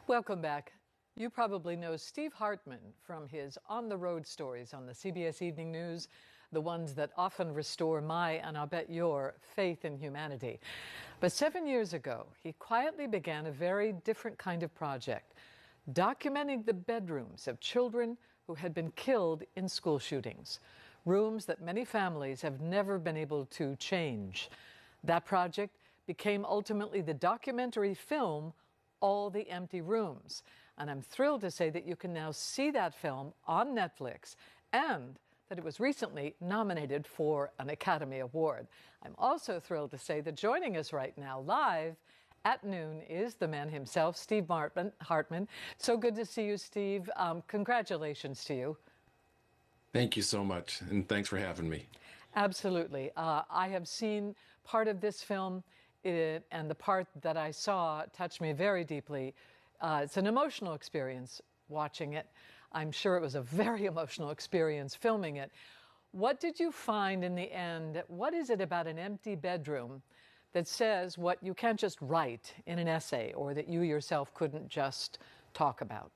Welcome back. You probably know Steve Hartman from his on-the-road stories on the CBS Evening News, the ones that often restore my, and I'll bet your, faith in humanity. But 7 years ago, he quietly began a very different kind of project, documenting the bedrooms of children who had been killed in school shootings, rooms that many families have never been able to change. That project became ultimately the documentary film All the Empty Rooms. And I'm thrilled to say that you can now see that film on Netflix and that it was recently nominated for an Academy Award. I'm also thrilled to say that joining us right now live at noon is the man himself, Steve Hartman. So good to see you, Steve. Congratulations to you. Thank you so much, and thanks for having me. Absolutely. I have seen part of this film, and the part that I saw touched me very deeply. It's an emotional experience watching it. I'm sure it was a very emotional experience filming it. What did you find in the end? What is it about an empty bedroom that says what you can't just write in an essay, or that you yourself couldn't just talk about?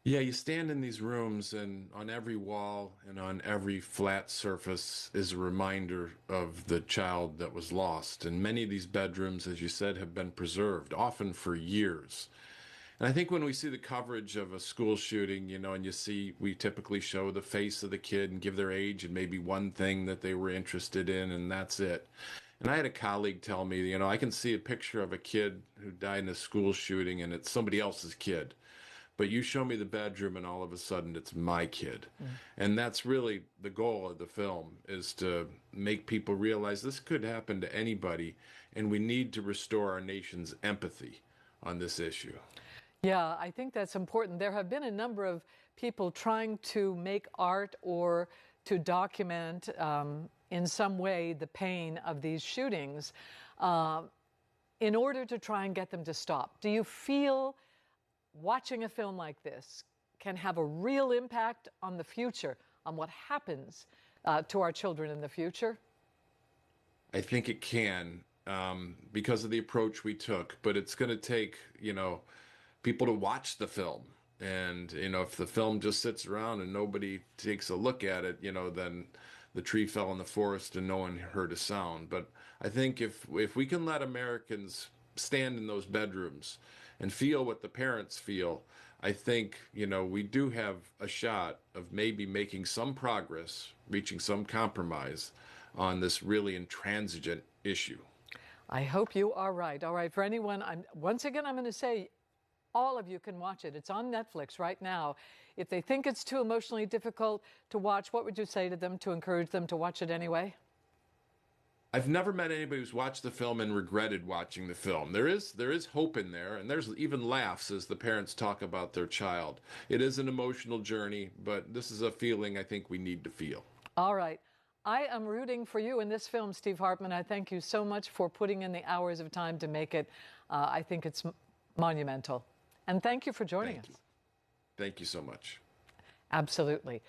Yeah, you stand in these rooms, and on every wall and on every flat surface is a reminder of the child that was lost. And many of these bedrooms, as you said, have been preserved, often for years. And I think when we see the coverage of a school shooting, and we typically show the face of the kid and give their age and maybe one thing that they were interested in, and that's it. And I had a colleague tell me, I can see a picture of a kid who died in a school shooting and it's somebody else's kid. But you show me the bedroom and all of a sudden it's my kid. And that's really the goal of the film, is to make people realize this could happen to anybody, and we need to restore our nation's empathy on this issue. Yeah, I think that's important. There have been a number of people trying to make art or to document in some way the pain of these shootings in order to try and get them to stop. Do you feel watching a film like this can have a real impact on the future, on what happens to our children in the future? I think it can, because of the approach we took, but it's going to take, people to watch the film. And, if the film just sits around and nobody takes a look at it, then the tree fell in the forest and no one heard a sound. But I think if we can let Americans stand in those bedrooms and feel what the parents feel, I think, we do have a shot of maybe making some progress, reaching some compromise on this really intransigent issue. I hope you are right. All right, for anyone, once again, I'm going to say, all of you can watch it. It's on Netflix right now. If they think it's too emotionally difficult to watch, what would you say to them to encourage them to watch it anyway? I've never met anybody who's watched the film and regretted watching the film. There is hope in there, and there's even laughs as the parents talk about their child. It is an emotional journey, but this is a feeling I think we need to feel. All right. I am rooting for you in this film, Steve Hartman. I thank you so much for putting in the hours of time to make it. I think it's monumental. And thank you for joining us. Thank you so much. Absolutely.